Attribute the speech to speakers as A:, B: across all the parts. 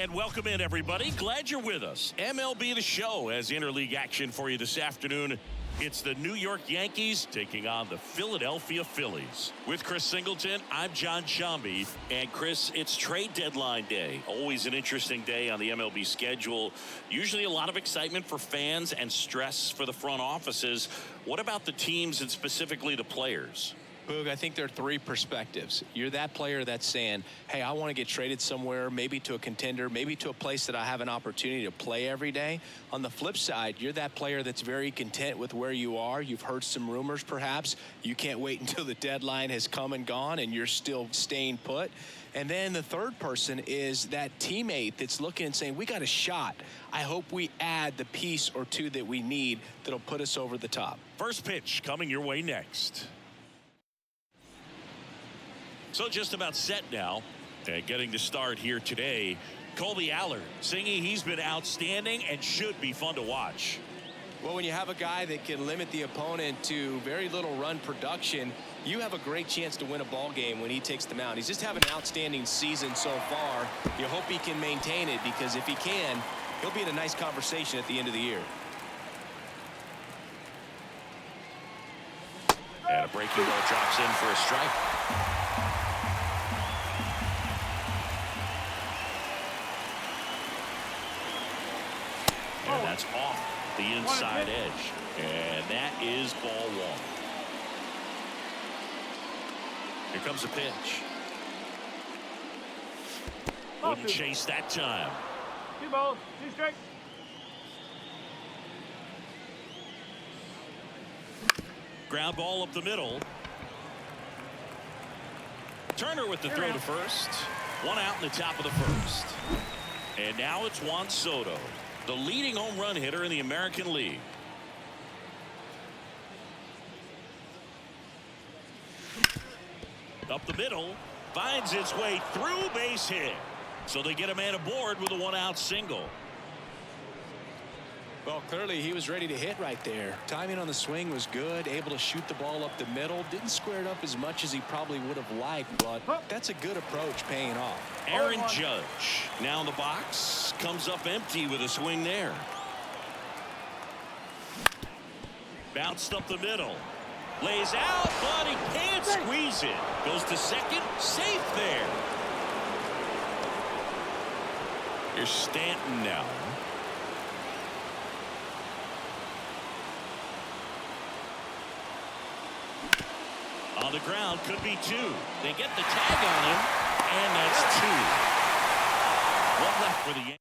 A: And welcome in, everybody. Glad you're with us. MLB The Show has interleague action for you this afternoon. It's the New York Yankees taking on the Philadelphia Phillies. With Chris Singleton, I'm John Shambi. And Chris, it's trade deadline day. Always an interesting day on the MLB schedule. Usually a lot of excitement for fans and stress for the front offices. What about the teams and specifically the players?
B: Boog, I think there are three perspectives. You're that player that's saying, hey, I want to get traded somewhere, maybe to a contender, maybe to a place that I have an opportunity to play every day. On the flip side, you're that player that's very content with where you are. You've heard some rumors, perhaps. You can't wait until the deadline has come and gone and you're still staying put. And then the third person is that teammate that's looking and saying, we got a shot. I hope we add the piece or two that we need that'll put us over the top.
A: First pitch coming your way next. So just about set now, and getting to start here today, Colby Allard singing he's been outstanding and should be fun to watch.
B: Well, when you have a guy that can limit the opponent to very little run production, you have a great chance to win a ball game when he takes them out. He's just having an outstanding season so far. You hope he can maintain it, because if he can, he'll be in a nice conversation at the end of the year.
A: And a breaking ball drops in for a strike. And that's off the inside edge. And that is ball one. Here comes a pitch. Wouldn't chase that time.
C: 2 balls, 2 strikes.
A: Ground ball up the middle. Turner with the throw to first. One out in the top of the first. And now it's Juan Soto, the leading home run hitter in the American League. Up the middle, finds its way through, base hit. So they get a man aboard with a 1-out single.
B: Well, clearly he was ready to hit right there. Timing on the swing was good, able to shoot the ball up the middle. Didn't square it up as much as he probably would have liked, but that's a good approach paying off.
A: Aaron Judge now in the box, comes up empty with a swing there. Bounced up the middle. Lays out, but he can't squeeze it. Goes to second, safe there. Here's Stanton now. On the ground, could be two. They get the tag on him, and that's two. One left for the Yankees.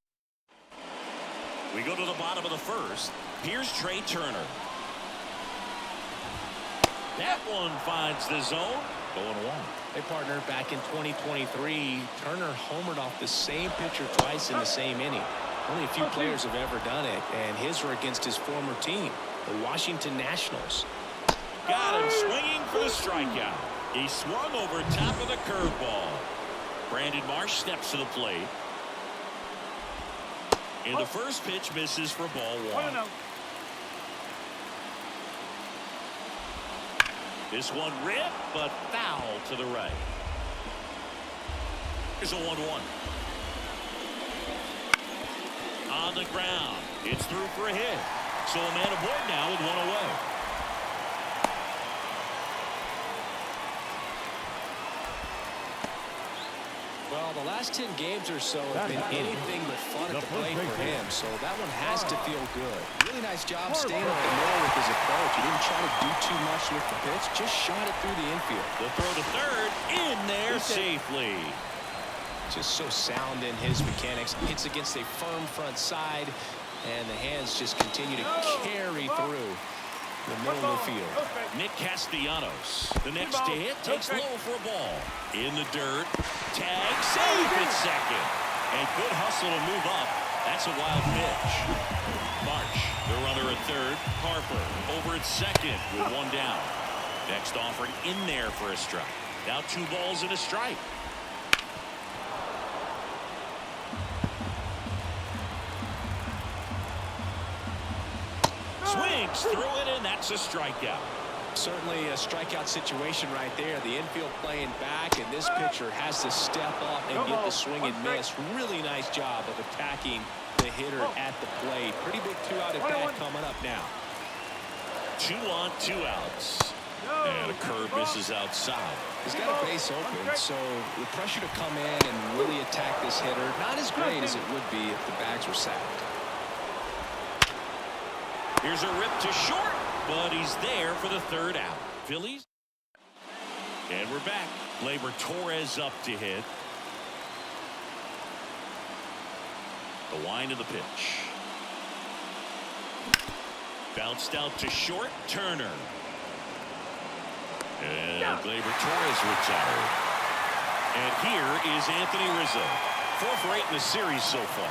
A: We go to the bottom of the first. Here's Trey Turner. That one finds the zone. Going one.
B: Hey, partner, back in 2023, Turner homered off the same pitcher twice in the same inning. Only a few players have ever done it, and his were against his former team, the Washington Nationals.
A: Got him swinging for the strikeout. He swung over top of the curveball. Brandon Marsh steps to the plate. And the first pitch misses for ball one. This one ripped, but foul to the right. Here's a 1-1. On the ground. It's through for a hit. So a man aboard now with one away.
B: Well, the last 10 games or so have been anything but fun at the plate for him, so that one has to feel good. Really nice job staying up the middle with his approach. He didn't try to do too much with the pitch, just shot it through the infield.
A: The throw to third, in there safely.
B: Just so sound in his mechanics. Hits against a firm front side, and the hands just continue to carry through the middle of the field.
A: Nick Castellanos, the next to hit, takes low for a ball. In the dirt, tag, safe at second. And good hustle to move up. That's a wild pitch. Marsh, the runner at third. Harper over at second with one down. Next offered in there for a strike. Now 2 balls and a strike. Swings through it, and that's a strikeout.
B: Certainly a strikeout situation right there. The infield playing back, and this pitcher has to step up and get the swing and miss. Really nice job of attacking the hitter at the plate. Pretty big 2-out at bat coming up now.
A: 2 on, 2 outs. And a curve misses outside.
B: He's got a base open, so the pressure to come in and really attack this hitter, not as great as it would be if the bags were sacked.
A: Here's a rip to short, but he's there for the 3rd out. Phillies. And we're back. Gleyber Torres up to hit. The wind of the pitch. Bounced out to short. Turner. And Gleyber Torres retired. And here is Anthony Rizzo. 4 for 8 in the series so far.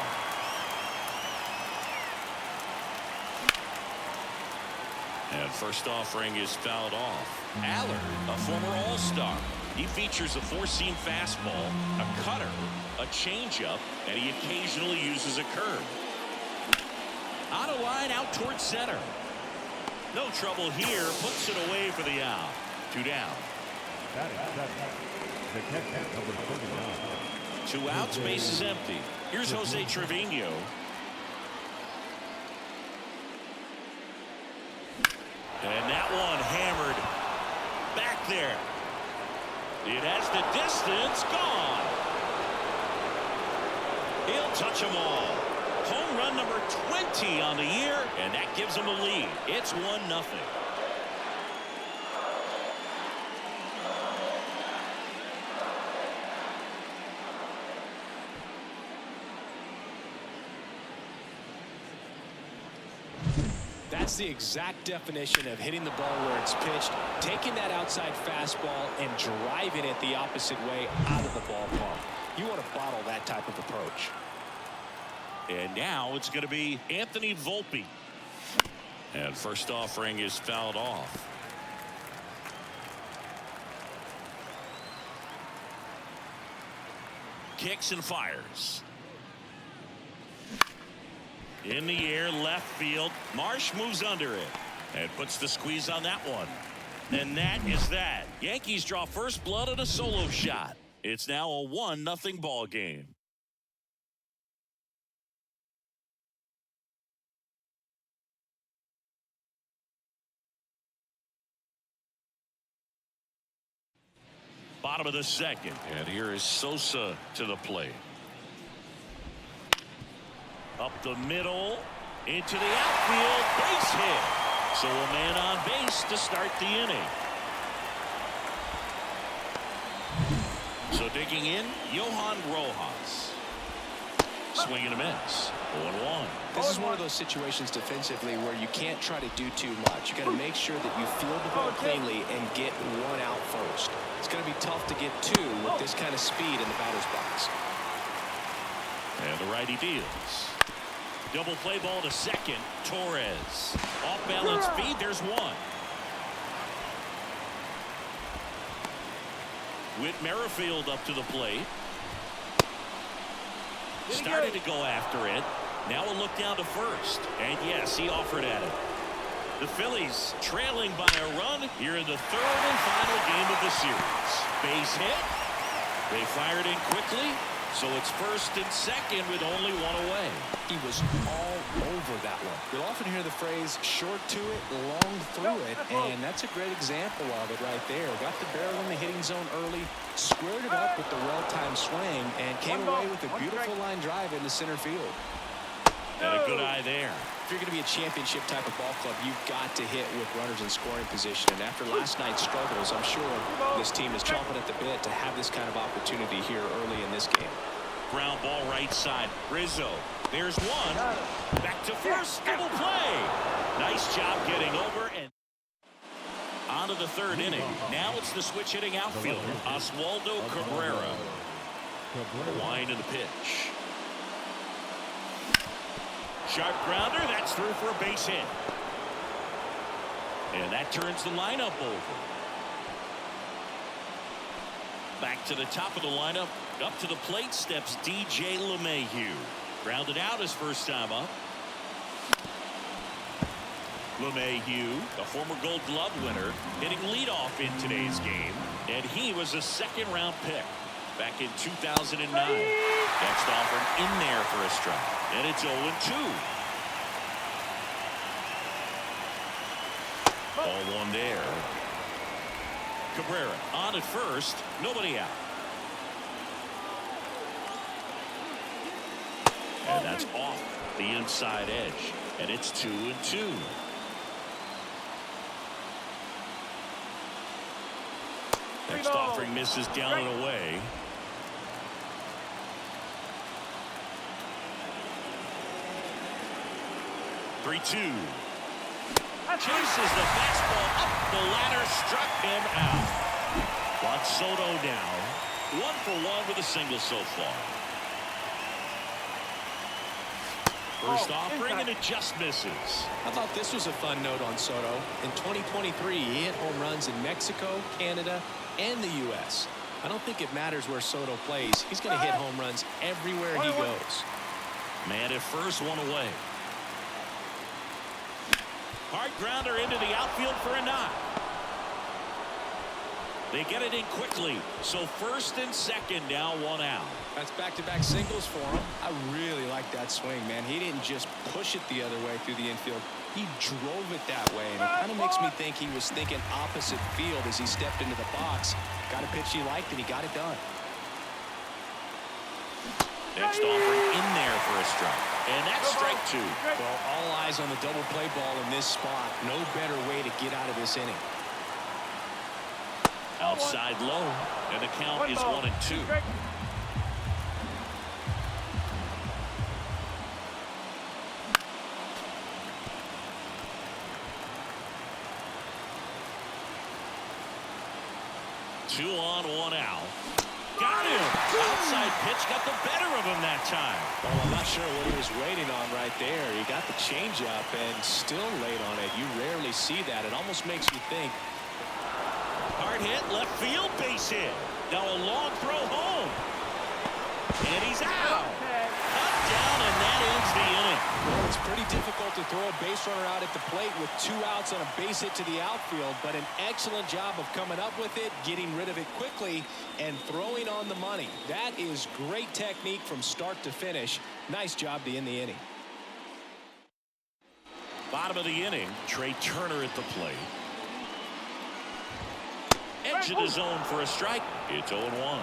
A: And first offering is fouled off. Allard, a former All-Star. He features a 4-seam fastball, a cutter, a changeup, and he occasionally uses a curve. On a line out towards center. No trouble here. Puts it away for the out. 2 down. 2 outs, base is empty. Here's Jose Trevino. And that one hammered back there. It has the distance. Gone. He'll touch them all. Home run number 20 on the year, and that gives him a lead. It's 1-0.
B: That's the exact definition of hitting the ball where it's pitched, taking that outside fastball and driving it the opposite way out of the ballpark. You want to bottle that type of approach.
A: And now it's going to be Anthony Volpe. And first offering is fouled off. Kicks and fires. In the air, left field. Marsh moves under it and puts the squeeze on that one. And that is that. Yankees draw first blood on a solo shot. It's now a 1-0 ball game. Bottom of the 2nd, and here is Sosa to the plate. Up the middle, into the outfield, base hit. So a man on base to start the inning. So digging in, Johan Rojas. Swing and a miss. 0-1.
B: This is one of those situations defensively where you can't try to do too much. You got to make sure that you field the ball cleanly and get 1 out first. It's going to be tough to get 2 with this kind of speed in the batter's box.
A: And the righty deals. Double play ball to second. Torres. Off balance feed. There's 1. Whit Merrifield up to the plate. Started to go after it. Now a look down to first. And yes, he offered at it. The Phillies trailing by a run here in the 3rd and final game of the series. Base hit. They fired in quickly. So it's 1st and 2nd with only 1 away.
B: He was all over that one. You'll often hear the phrase short to it, long through it, and that's a great example of it right there. Got the barrel in the hitting zone early, squared it up with the well-timed swing, and came away with a beautiful line drive into center field.
A: And a good eye there.
B: If you're going to be a championship type of ball club, you've got to hit with runners in scoring position. And after last night's struggles, I'm sure this team is chomping at the bit to have this kind of opportunity here early in this game.
A: Ground ball right side. Rizzo. There's 1. Back to first. Double play. Nice job getting over and on to the 3rd inning. Now it's the switch hitting outfielder, Oswaldo Cabrera. The wind of the pitch. Sharp grounder. That's through for a base hit. And that turns the lineup over. Back to the top of the lineup. Up to the plate steps DJ LeMahieu. Grounded out his first time up. LeMahieu, the former Gold Glove winner, hitting leadoff in today's game, and he was a second-round pick back in 2009. Next offering in there for a strike, and it's 0-2. Ball one there. Cabrera on at first, nobody out. And that's off the inside edge, and it's 2-2. Next offering misses down and away. Three-two. Chases the fastball up the ladder, struck him out. Juan Soto now 1 for 1 with a single so far. First offering, and it just misses.
B: I thought this was a fun note on Soto. In 2023, he hit home runs in Mexico, Canada, and the U.S. I don't think it matters where Soto plays. He's going to hit home runs everywhere he goes.
A: Man at first, one away. Hard grounder into the outfield for a knock. They get it in quickly, so first and second now, one out.
B: That's back-to-back singles for him. I really like that swing, man. He didn't just push it the other way through the infield. He drove it that way, and it kind of makes me think he was thinking opposite field as he stepped into the box. Got a pitch he liked, and he got it done.
A: Next offering in there for a strike, and that's strike two.
B: Well, all eyes on the double play ball in this spot. No better way to get out of this inning.
A: Outside low, and the count is 1-2. 2 on, 1 out. Got him. Outside pitch got the better of him that time.
B: Well, I'm not sure what he was waiting on right there. He got the changeup and still late on it. You rarely see that. It almost makes you think.
A: Hard hit, left field, base hit. Now a long throw home. And he's out. Up, down, and that ends the inning.
B: Well, it's pretty difficult to throw a base runner out at the plate with 2 outs on a base hit to the outfield, but an excellent job of coming up with it, getting rid of it quickly, and throwing on the money. That is great technique from start to finish. Nice job to end the inning.
A: Bottom of the inning, Trey Turner at the plate. Edge of the zone for a strike. It's 0-1.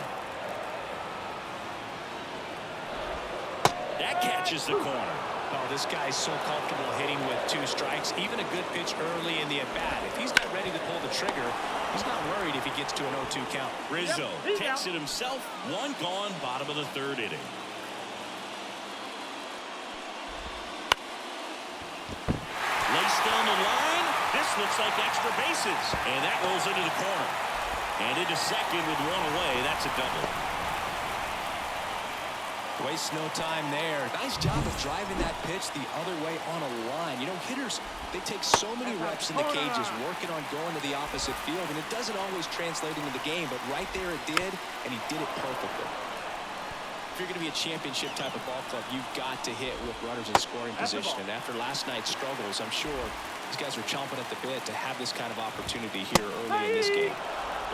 A: That catches the corner.
B: Oh, this guy's so comfortable hitting with 2 strikes. Even a good pitch early in the at-bat. If he's not ready to pull the trigger, he's not worried if he gets to an 0-2 count.
A: Rizzo takes it himself. 1 gone, bottom of the 3rd inning. Laced down the line. This looks like extra bases. And that rolls into the corner. And into second with 1 away. That's a double.
B: Waste no time there. Nice job of driving that pitch the other way on a line. You know, hitters, they take so many reps in the cages working on going to the opposite field, and it doesn't always translate into the game, but right there it did, and he did it perfectly. If you're going to be a championship type of ball club, you've got to hit with runners in scoring position. And after last night's struggles, I'm sure these guys are chomping at the bit to have this kind of opportunity here early in this game.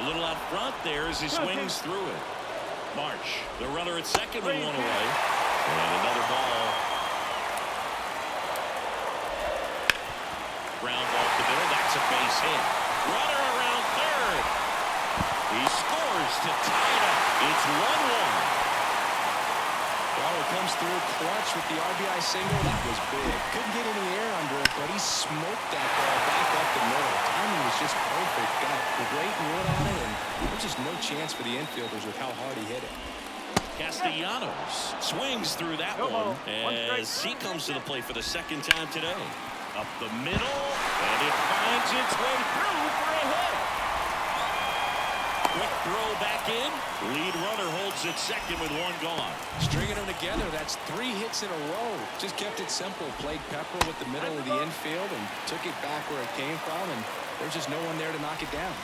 A: A little out front there as he swings through it. Marsh, the runner at second with 1 away. And another ball. Ground ball to the middle. That's a base hit. Runner around third. He scores to tie it up. It's 1-1.
B: Well, it comes through clutch with the RBI single. That was big. Couldn't get any air under it, but he smoked that ball back up the middle. Timing was just perfect. Got great wood on it, and there's just no chance for the infielders with how hard he hit it.
A: Castellanos swings through that one as he comes to the plate for the 2nd time today. Up the middle, and it finds its way through for a hit. Quick throw back in. Lead runner holds at second with 1 gone.
B: Stringing them together, that's 3 hits in a row. Just kept it simple. Played pepper with the middle of the infield and took it back where it came from, and there's just no one there to knock it down.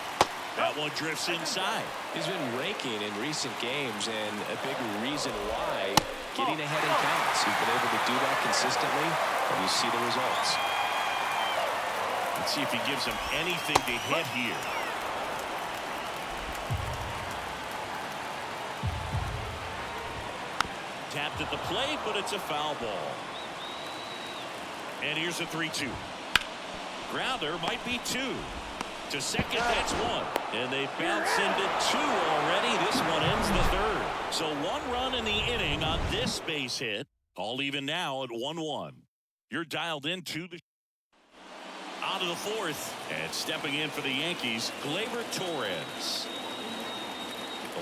A: That one drifts inside.
B: He's been raking in recent games, and a big reason why, getting ahead in counts. He's been able to do that consistently, and you see the results.
A: Let's see if he gives him anything to hit here. Tapped at the plate, but it's a foul ball. And here's a 3-2. Grounder might be 2. To second, that's 1. And they bounce into 2 already. This one ends the 3rd. So 1 run in the inning on this base hit. All even now at 1-1. You're dialed into the out of the 4th. And stepping in for the Yankees, Gleyber Torres.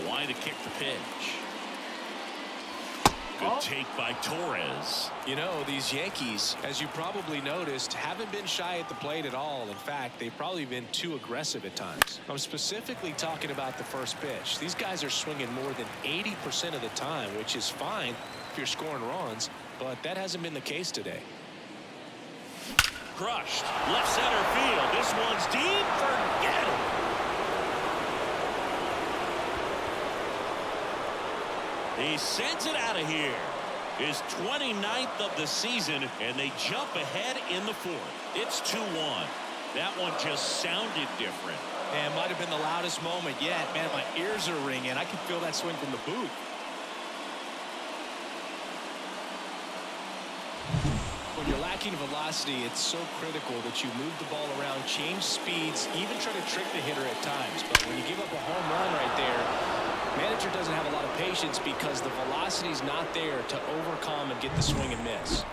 A: The line to kick the pitch. Good take by Torres.
B: You know, these Yankees, as you probably noticed, haven't been shy at the plate at all. In fact, they've probably been too aggressive at times. I'm specifically talking about the first pitch. These guys are swinging more than 80% of the time, which is fine if you're scoring runs, but that hasn't been the case today.
A: Crushed. Left center field. This one's deep. Forget it. He sends it out of here. His 29th of the season, and they jump ahead in the 4th. It's 2-1. That one just sounded different.
B: And might have been the loudest moment yet. Man, my ears are ringing. I can feel that swing from the booth. When you're lacking velocity, it's so critical that you move the ball around, change speeds, even try to trick the hitter at times. But when you give up a home run right there, manager doesn't have a lot of patience because the velocity's not there to overcome and get the swing and miss.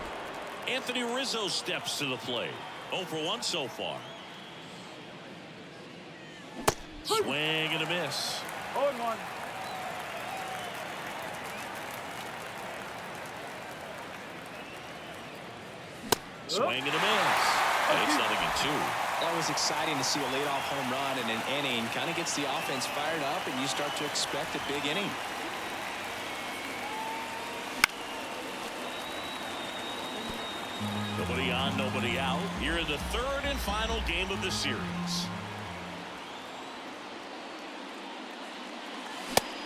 A: Anthony Rizzo steps to the plate. 0 for 1 so far. Swing and a miss.
C: 0-1.
A: Swing and a miss. And it's 0-2.
B: Always exciting to see a leadoff home run in an inning. Kind of gets the offense fired up, and you start to expect a big inning.
A: Nobody on, nobody out. Here in the 3rd and final game of the series.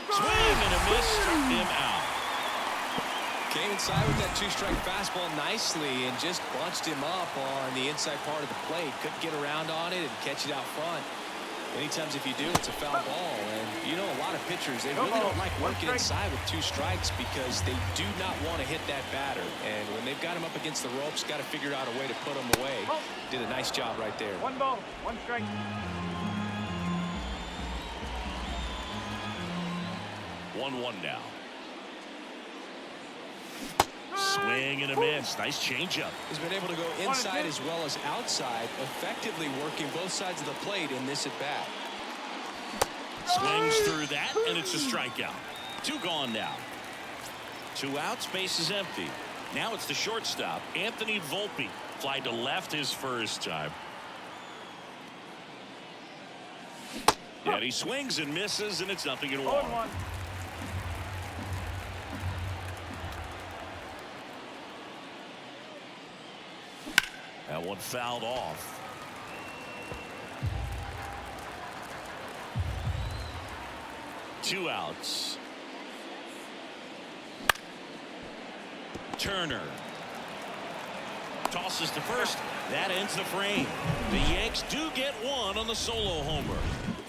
A: Swing and a miss. Struck him out.
B: Came inside with that 2-strike fastball nicely and just bunched him up on the inside part of the plate. Couldn't get around on it and catch it out front. Many times if you do, it's a foul ball. And you know, a lot of pitchers, they really don't like working inside with 2 strikes because they do not want to hit that batter. And when they've got him up against the ropes, got to figure out a way to put him away. Did a nice job right there.
C: 1 ball, 1 strike.
A: One now. Swing and a miss. Nice changeup.
B: He's been able to go inside as well as outside, effectively working both sides of the plate in this at-bat.
A: Swings through that, and it's a strikeout. 2 gone now. 2 outs, base is empty. Now it's the shortstop, Anthony Volpe. Fly to left his first time. And he swings and misses, and it's 0-1.
C: 0-1.
A: That one fouled off. Two outs. Turner tosses to first. That ends the frame. The Yanks do get 1 on the solo homer.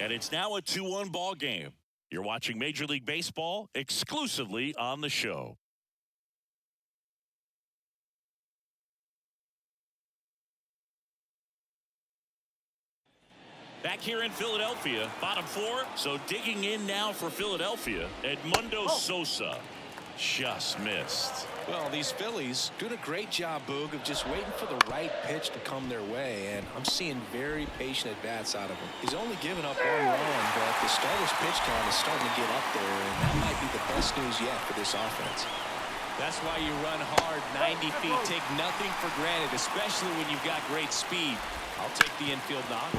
A: And it's now a 2-1 ball game. You're watching Major League Baseball exclusively on the show. Back here in Philadelphia, bottom 4. So digging in now for Philadelphia, Edmundo Sosa just missed.
B: Well, these Phillies doing a great job, Boog, of just waiting for the right pitch to come their way, and I'm seeing very patient at-bats out of him. He's only given up 1 run, but the starter's pitch count is starting to get up there, and that might be the best news yet for this offense. That's why you run hard 90 feet. Take nothing for granted, especially when you've got great speed. I'll take the infield knock.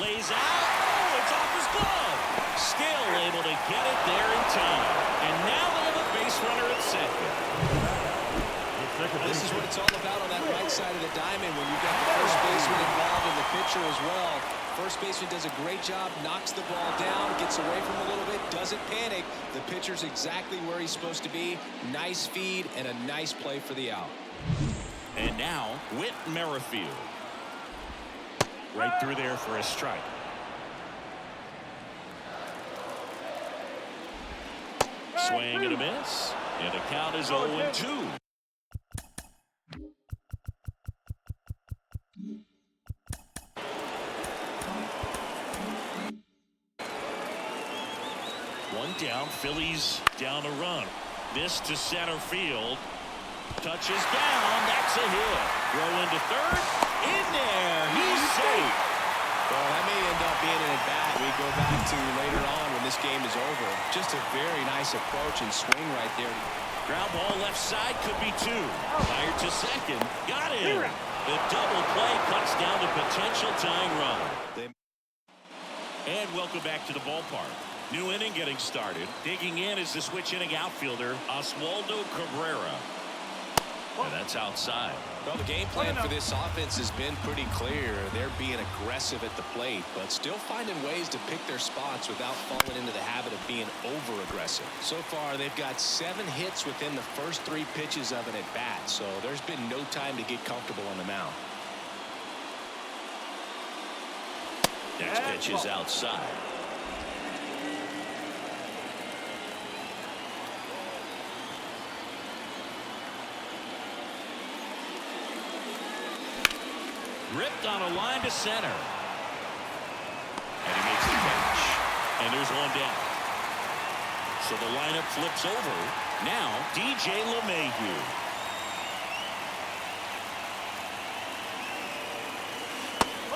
A: Lays out. Oh, it's off his glove. Still able to get it there in time. And now they have a base runner at second.
B: This is what it's all about on that right side of the diamond when you've got the first baseman involved and the pitcher as well. First baseman does a great job, knocks the ball down, gets away from him a little bit, doesn't panic. The pitcher's exactly where he's supposed to be. Nice feed and a nice play for the out.
A: And now, Whit Merrifield. Right through there for a strike. Swing and a miss. And the count is 0-2. One down. Phillies down a run. This to center field. Touches down. That's a hit. Throw into third. In there. He's safe.
B: Well, that may end up being an at-bat we go back to later on when this game is over. Just a very nice approach and swing right there.
A: Ground ball left side, could be two. Fired to second. Got him. The double play cuts down the potential tying run. And welcome back to the ballpark. New inning getting started. Digging in is the switch inning outfielder, Oswaldo Cabrera. And that's outside.
B: Well, the game plan for this offense has been pretty clear. They're being aggressive at the plate, but still finding ways to pick their spots without falling into the habit of being over-aggressive. So far, they've got 7 hits within the first 3 pitches of an at-bat, so there's been no time to get comfortable on the mound.
A: Next pitch is outside. Ripped on a line to center. And he makes the catch. And there's one down. So the lineup flips over. Now, DJ LeMahieu.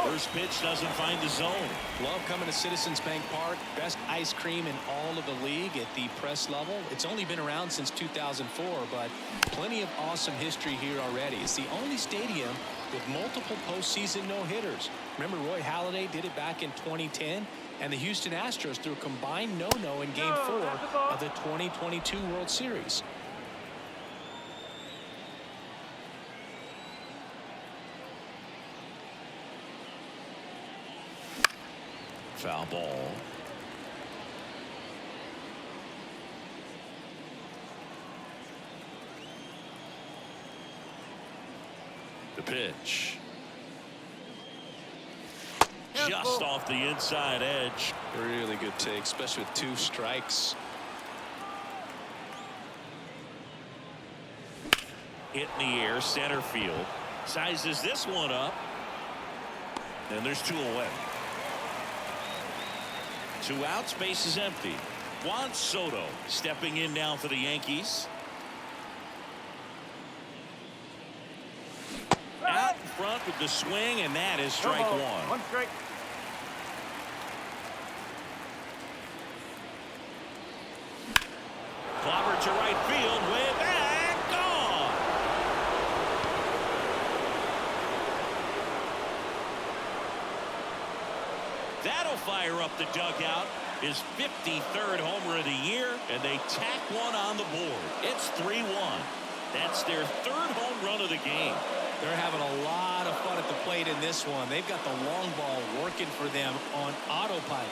A: First pitch doesn't find the zone.
B: Love coming to Citizens Bank Park. Best ice cream in all of the league at the press level. It's only been around since 2004, but plenty of awesome history here already. It's the only stadium with multiple postseason no-hitters. Remember Roy Halladay did it back in 2010, and the Houston Astros threw a combined no-no in Game 4 of the 2022 World Series.
A: Foul ball. The pitch. Just off the inside edge.
B: Really good take, especially with 2 strikes.
A: Hit in the air, center field. Sizes this one up. And there's 2 away. 2 outs, base is empty. Juan Soto stepping in now for the Yankees. Out in front with the swing, and that is strike 1.
C: 1 strike.
A: Clobber to right field, way back, gone. That'll fire up the dugout. His 53rd homer of the year, and they tack one on the board. It's 3-1. That's their 3rd home run of the game.
B: They're having a lot of fun at the plate in this one. They've got the long ball working for them on autopilot.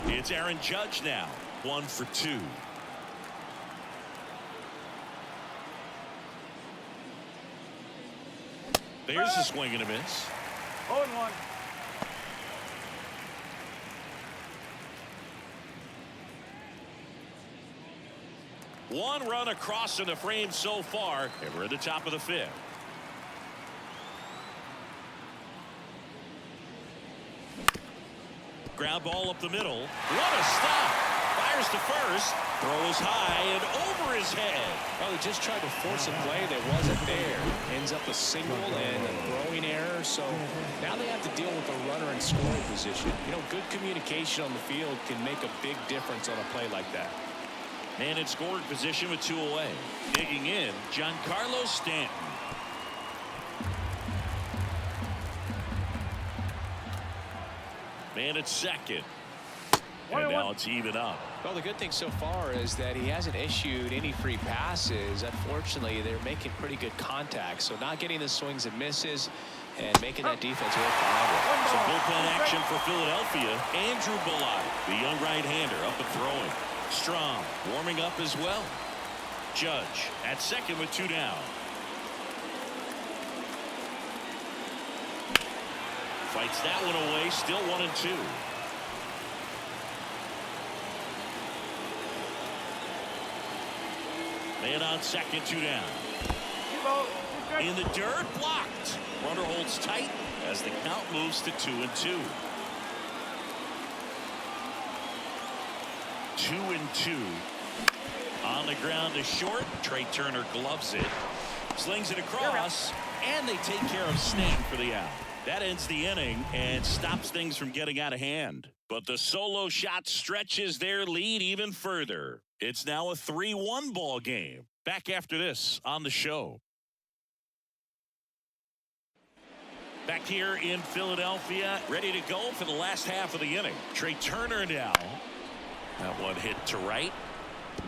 A: It's Aaron Judge now, 1 for 2. There's a swing and a miss.
C: 0-1.
A: One run across in the frame so far, and we're at the top of the 5th. Ground ball up the middle. What a stop! Fires to first. Throws high and over his head.
B: Well, he just tried to force a play that wasn't there. Ends up a single and a throwing error. So now they have to deal with a runner in scoring position. You know, good communication on the field can make a big difference on a play like that.
A: And in scoring position with 2 away. Digging in, Giancarlo Stanton. Man at second. And now it's even up.
B: Well, the good thing so far is that he hasn't issued any free passes. Unfortunately, they're making pretty good contact. So not getting the swings and misses, and making that defense work behind it.
A: Some bullpen action for Philadelphia. Andrew Bellatti, the young right-hander, up and throwing. Strong warming up as well. Judge at second with 2 down. Fights that one away. Still 1-2. Man on second, 2 down. In the dirt, blocked. Runner holds tight as the count moves to 2-2. 2-2. On the ground to short. Trey Turner gloves it. Slings it across. And they take care of Stanton for the out. That ends the inning and stops things from getting out of hand. But the solo shot stretches their lead even further. It's now a 3-1 ball game. Back after this on the show. Back here in Philadelphia, ready to go for the last half of the inning. Trey Turner now. That one hit to right.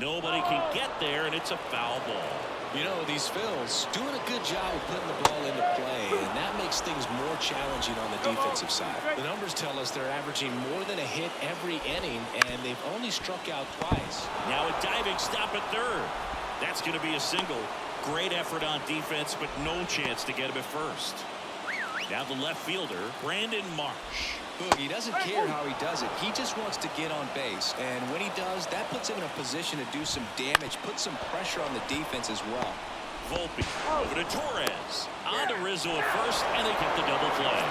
A: Nobody can get there, and it's a foul ball.
B: You know, these Phils doing a good job of putting the ball into play, and that makes things more challenging on the defensive side. The numbers tell us they're averaging more than a hit every inning, and they've only struck out twice.
A: Now a diving stop at third. That's going to be a single. Great effort on defense, but no chance to get him at first. Now the left fielder, Brandon Marsh.
B: Boog, he doesn't care how he does it. He just wants to get on base. And when he does, that puts him in a position to do some damage, put some pressure on the defense as well.
A: Volpe over to Torres. On to Rizzo at first, and they get the double play.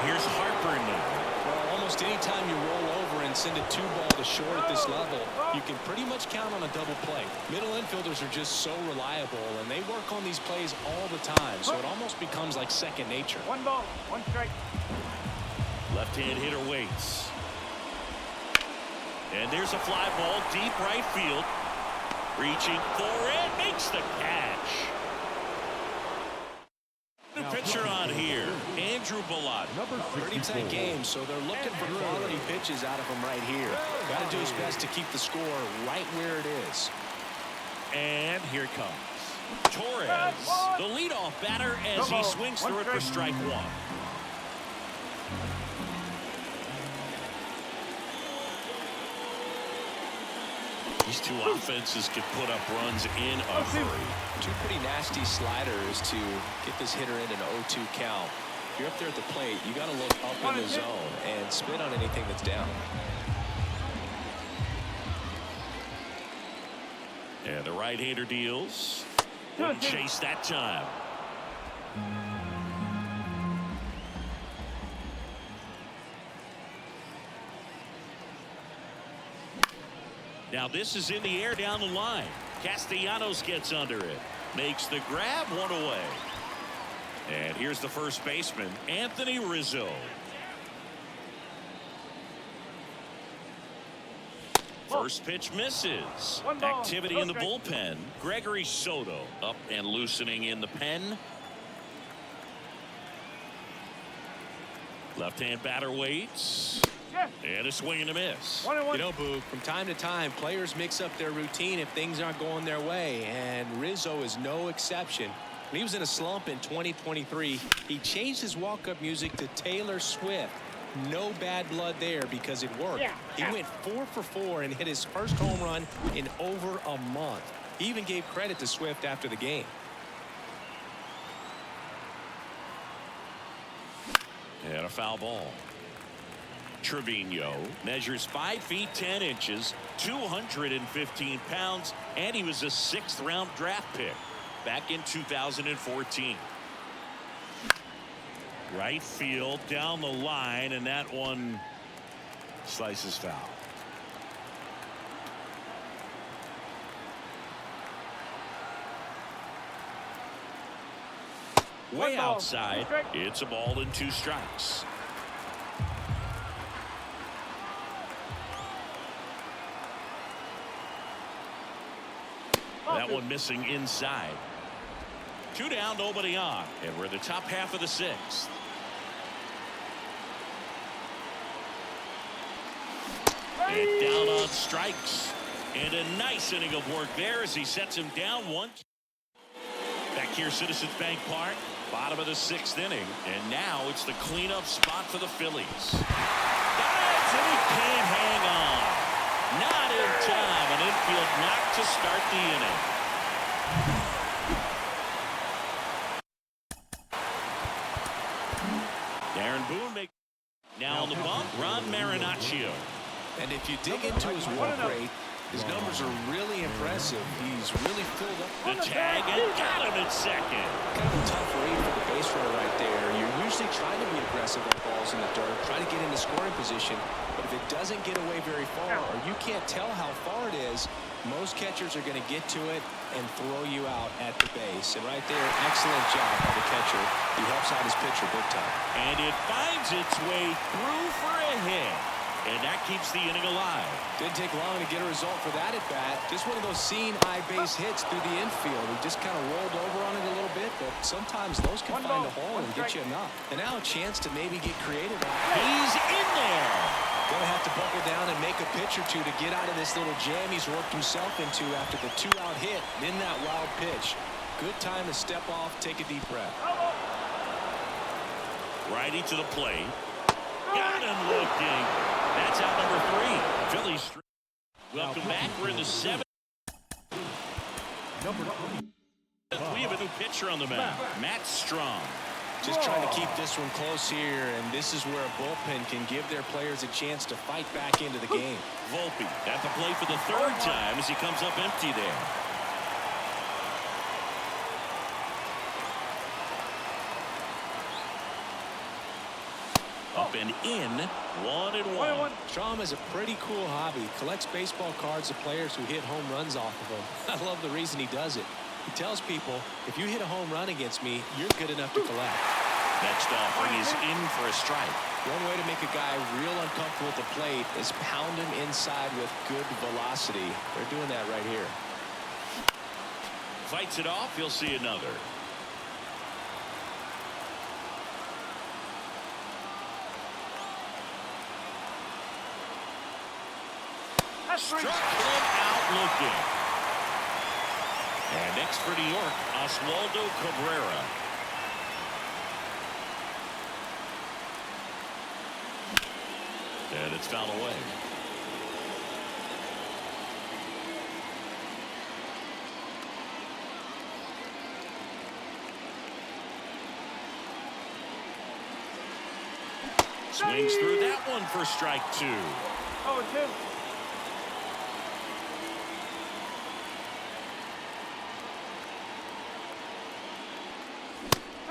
A: Here's Harper now.
B: Well, almost any time you roll over and send a 2-ball to short at this level, you can pretty much count on a double play. Middle infielders are just so reliable, and they work on these plays all the time, so it almost becomes like second nature.
C: 1 ball, 1 strike.
A: Left-hand hitter waits. And there's a fly ball deep right field. Reaching for it. Makes the catch. New pitcher on here. Andrew Bellatti.
B: Pretty tight game, so they're looking for quality pitches out of him right here. Got to do his best to keep the score right where it is.
A: And here it comes. Torres, the leadoff batter as he swings through it for strike 1. These two offenses can put up runs in a hurry.
B: Two pretty nasty sliders to get this hitter in an 0-2 count. If you're up there at the plate, you got to look up in the zone and spit on anything that's down.
A: And the right-hander deals. Wouldn't chase that time. Now this is in the air down the line. Castellanos gets under it. Makes the grab, 1 away. And here's the first baseman, Anthony Rizzo. First pitch misses. Activity in the bullpen. Gregory Soto up and loosening in the pen. Left-hand batter waits. And a swing and a miss.
B: You know, Boog, from time to time, players mix up their routine if things aren't going their way, and Rizzo is no exception. When he was in a slump in 2023, he changed his walk-up music to Taylor Swift. No bad blood there because it worked. He went 4 for 4 and hit his first home run in over a month. He even gave credit to Swift after the game.
A: And a foul ball. Trevino measures 5 feet 10 inches, 215 pounds, and he was a 6th-round draft pick back in 2014. Right field down the line, and that one slices foul. Way outside. It's a ball and 2 strikes. That one missing inside. 2 down, nobody on. And we're in the top half of the 6th. And down on strikes. And a nice inning of work there as he sets him down 1. Back here, Citizens Bank Park. Bottom of the 6th inning, and now it's the cleanup spot for the Phillies. Dives, and he can't hang on. Not in time. An infield knock to start the inning. Darren Boone makes now on the bump. Ron Marinaccio.
B: And if you dig into his walk rate, his numbers are really impressive. He's really filled up.
A: The tag, and got him at second.
B: Kind of a tough read for the base runner right there. You're usually trying to be aggressive on balls in the dirt, try to get into scoring position. But if it doesn't get away very far, or you can't tell how far it is, most catchers are going to get to it and throw you out at the base. And right there, excellent job by the catcher. He helps out his pitcher big time.
A: And it finds its way through for a hit. And that keeps the inning alive.
B: Didn't take long to get a result for that at bat. Just one of those seen eye base hits through the infield. He just kind of rolled over on it a little bit, but sometimes those can find a hole and get you a knock. And now a chance to maybe get creative.
A: He's in there.
B: Gonna have to buckle down and make a pitch or two to get out of this little jam he's worked himself into after the 2-out hit in that wild pitch. Good time to step off, take a deep breath.
A: Righty to the plate. Got him looking. That's out number 3. Phillies. Welcome back. We're in the 7th. We have a new pitcher on the mound. Matt Strong.
B: Just trying to keep this one close here, and this is where a bullpen can give their players a chance to fight back into the game.
A: Volpe at the plate for the 3rd time as he comes up empty there. Up and in, 1-1.
B: Strom has a pretty cool hobby. Collects baseball cards of players who hit home runs off of him. I love the reason he does it. He tells people, if you hit a home run against me, you're good enough to collect.
A: Next offering is in for a strike.
B: One way to make a guy real uncomfortable at the plate is pound him inside with good velocity. They're doing that right here.
A: Fights it off. He'll see another. Struck him out looking. And next for New York, Oswaldo Cabrera. And it's fouled away. Swings through that one for strike 2.
C: 0-2.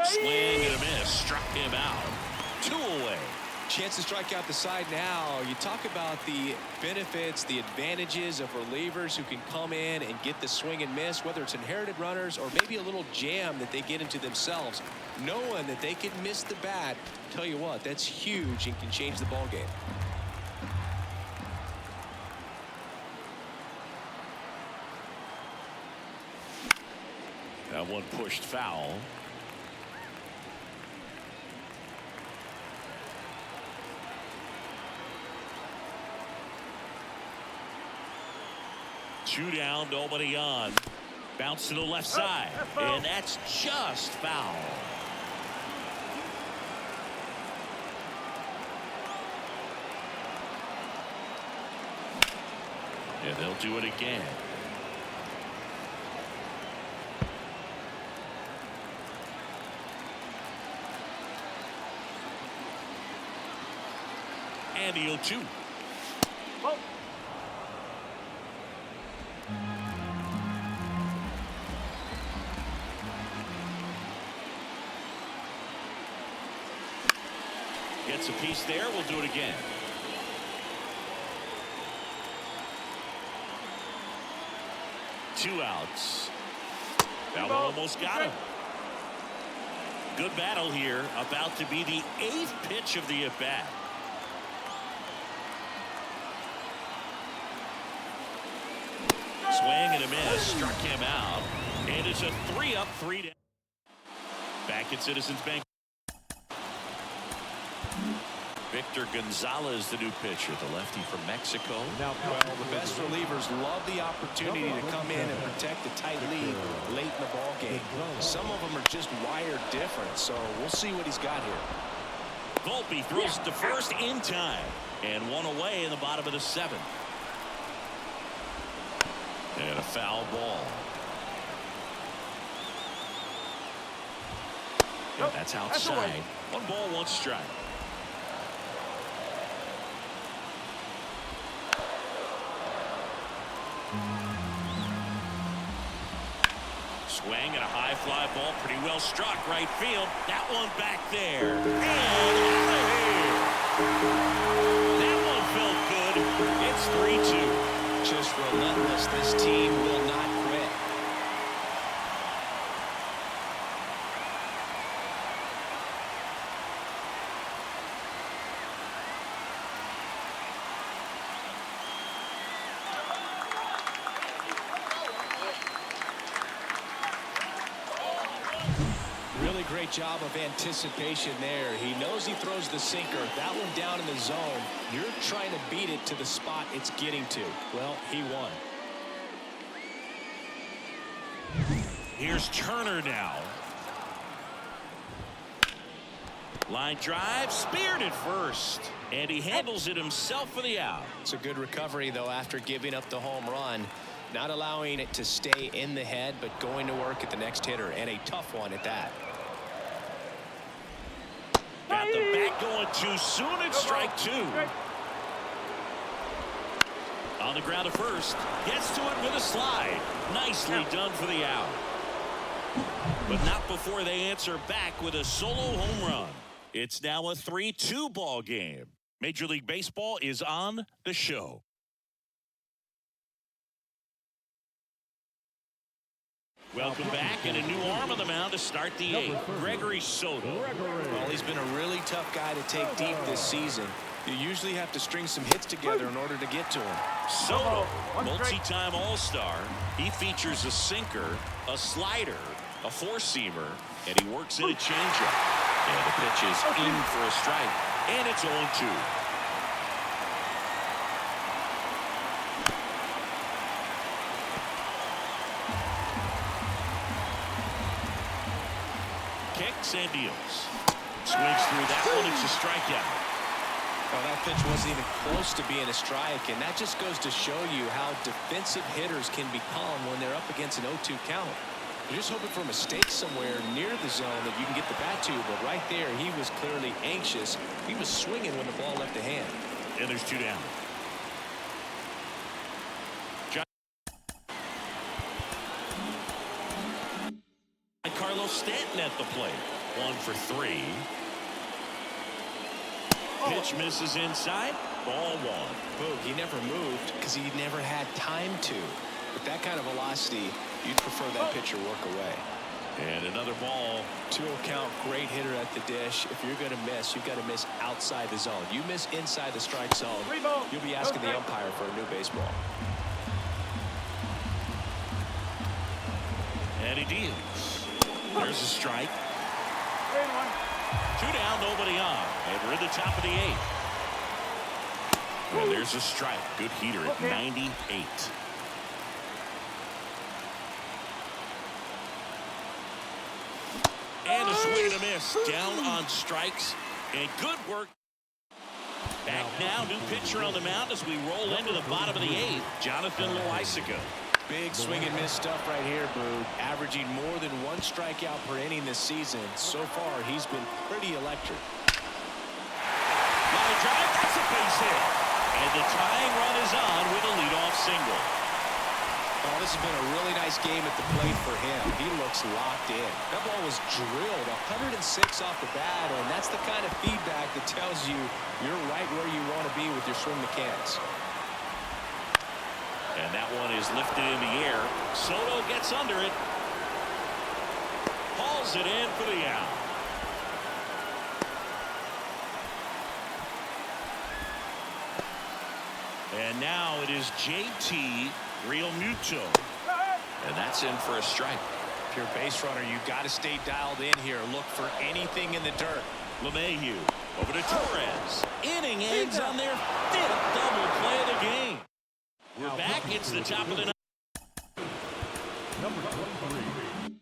A: Swing and a miss. Struck him out. 2 away.
B: Chance to strike out the side now. You talk about the benefits, the advantages of relievers who can come in and get the swing and miss, whether it's inherited runners or maybe a little jam that they get into themselves. Knowing that they can miss the bat, tell you what, that's huge and can change the ball game.
A: That one pushed foul. Two down, nobody on. Bounce to the left side, and that's just foul. And they'll do it again. And the 0-2. Gets a piece there. We'll do it again. Two outs. That one almost got him. Good battle here. About to be the 8th pitch of the at-bat. Swing and a miss. Struck him out. And it's a 3-up, 3-down. Back at Citizens Bank. Victor Gonzalez, the new pitcher, the lefty from Mexico.
B: Well, the best relievers love the opportunity to come in and protect a tight lead late in the ball game. Some of them are just wired different, so we'll see what he's got here.
A: Volpe throws to first in time, and one away in the bottom of the seventh. And a foul ball. And that's outside. 1 ball, 1 strike. Swing and a high fly ball, pretty well struck right field. That one back there. And out of here. That one felt good. It's 3-2.
B: Just relentless. This team will not quit. Really great job of anticipation there. He knows he throws the sinker. That one down in the zone. You're trying to beat it to the spot it's getting to. Well, he won.
A: Here's Turner now. Line drive, speared at first. And he handles it himself for the out.
B: It's a good recovery, though, after giving up the home run. Not allowing it to stay in the head, but going to work at the next hitter, and a tough one at that.
A: Got the bat going too soon. It's strike 2. On the ground at first. Gets to it with a slide. Nicely done for the out. But not before they answer back with a solo home run. It's now a 3-2 ball game. Major League Baseball is on the show. Welcome back, and a new arm on the mound to start the 8th. Gregory Soto.
B: Well, he's been a really tough guy to take deep this season. You usually have to string some hits together in order to get to him.
A: Soto, multi-time All-Star. He features a sinker, a slider, a four-seamer, and he works in a changeup. And the pitch is in for a strike, and it's 0-2. Kicks and deals. Swings through that one. It's a strikeout.
B: Well, that pitch wasn't even close to being a strike, and that just goes to show you how defensive hitters can become when they're up against an 0-2 count. You're just hoping for a mistake somewhere near the zone that you can get the bat to, but right there, he was clearly anxious. He was swinging when the ball left the hand.
A: And there's 2 down. Carlos Stanton at the plate. 1 for 3. Pitch misses inside. Ball 1.
B: Boog, he never moved because he never had time to. With that kind of velocity, you'd prefer that pitcher work away.
A: And another ball.
B: 2-0 count. Great hitter at the dish. If you're going to miss, you've got to miss outside the zone. You miss inside the strike zone, you'll be asking the umpire for a new baseball.
A: And he deals. There's a strike. 2 down, nobody on. And we're in the top of the 8th. And there's a strike. Good heater at 98. And a swing and a miss. Down on strikes. And good work. Back now, new pitcher on the mound as we roll into the bottom of the 8th. Jonathan Loaisiga.
B: Big swing and miss stuff right here, Boog. Averaging more than 1 strikeout per inning this season. So far, he's been pretty electric.
A: Line drive, that's a base hit. And the tying run is on with a leadoff single.
B: Oh, this has been a really nice game at the plate for him. He looks locked in. That ball was drilled 106 off the bat, and that's the kind of feedback that tells you you're right where you want to be with your swing mechanics.
A: And that one is lifted in the air. Soto gets under it. Hauls it in for the out. And now it is JT Realmuto. And that's in for a strike.
B: If you're a base runner, you've got to stay dialed in here. Look for anything in the dirt.
A: LeMahieu over to Torres. Inning ends on their 5th double play of the game. We're back. It's the top of the 9th.
C: Number 23.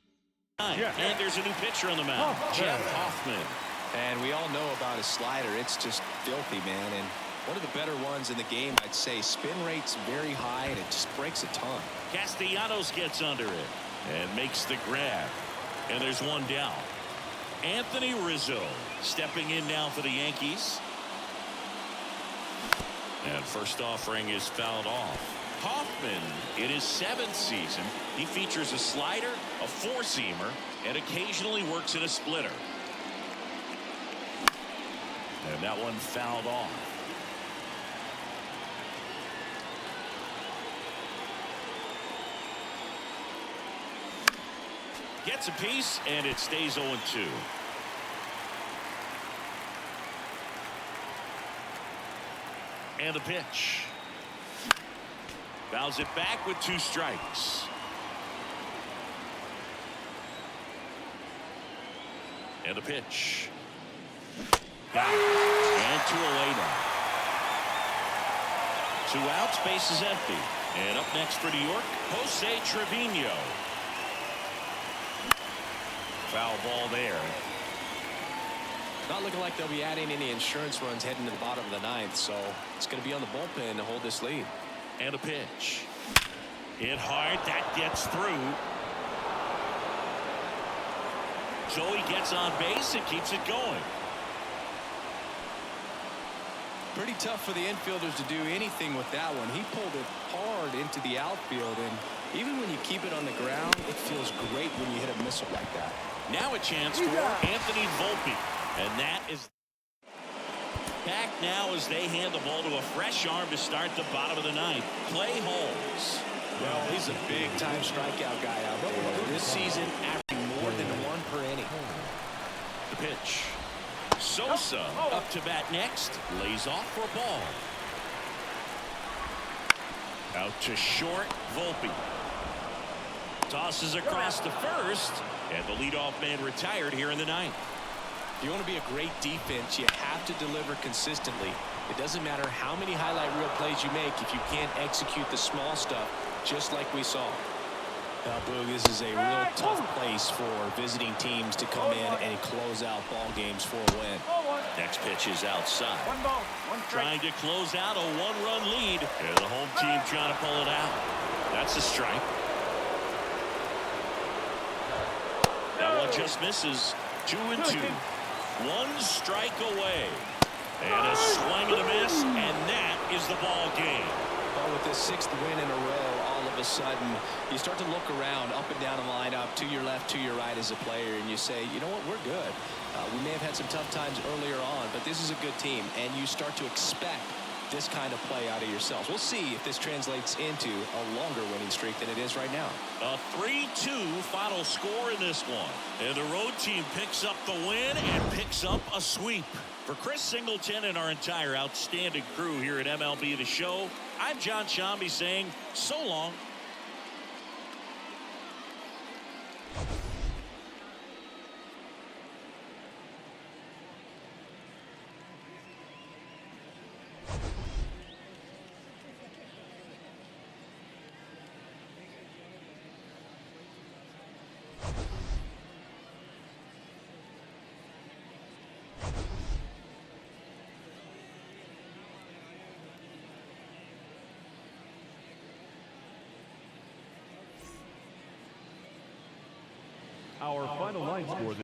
A: And there's a new pitcher on the mound, Jeff Hoffman.
B: And we all know about his slider. It's just filthy, man. And one of the better ones in the game, I'd say. Spin rate's very high, and it just breaks a ton.
A: Castellanos gets under it and makes the grab. And there's one down. Anthony Rizzo stepping in now for the Yankees. And first offering is fouled off. Hoffman, in his 7th season, he features a slider, a four-seamer, and occasionally works in a splitter. And that one fouled off. Gets a piece, and it stays 0-2. And the pitch. Fouls it back with 2 strikes. And the pitch. Got it. And 2 away now. 2 outs, base is empty. And up next for New York, Jose Trevino. Foul ball there.
B: Not looking like they'll be adding any insurance runs heading to the bottom of the 9th, so it's going to be on the bullpen to hold this lead.
A: And a pitch. Hit hard. That gets through. Joey gets on base and keeps it going.
B: Pretty tough for the infielders to do anything with that one. He pulled it hard into the outfield, and even when you keep it on the ground, it feels great when you hit a missile like that.
A: Now a chance for Anthony Volpe. And that is back now as they hand the ball to a fresh arm to start the bottom of the 9th. Clay Holmes.
B: Well, he's a big-time strikeout guy out there. This season, averaging more than 1 per inning.
A: The pitch. Sosa up to bat next. Lays off for a ball. Out to short. Volpe. Tosses across to first. And the leadoff man retired here in the 9th.
B: If you want to be a great defense, you have to deliver consistently. It doesn't matter how many highlight reel plays you make if you can't execute the small stuff, just like we saw. Now, Boog, this is a real tough place for visiting teams to come in and close out ball games for a win.
A: Next pitch is outside.
C: 1 ball, 1 strike.
A: Trying to close out a 1-run lead. And the home team trying to pull it out. That's a strike. That one just misses. 2-2. 1 strike away. And a swing and a miss, and that is the ball game.
B: Well, with this 6th win in a row, all of a sudden, you start to look around up and down the lineup, to your left, to your right as a player, and you say, you know what, we're good. We may have had some tough times earlier on, but this is a good team, and you start to expect this kind of play out of yourselves. We'll see if this translates into a longer winning streak than it is right now.
A: A 3-2 final score in this one. And the road team picks up the win and picks up a sweep. For Chris Singleton and our entire outstanding crew here at MLB The Show, I'm John Shambi saying so long.
C: Our final line score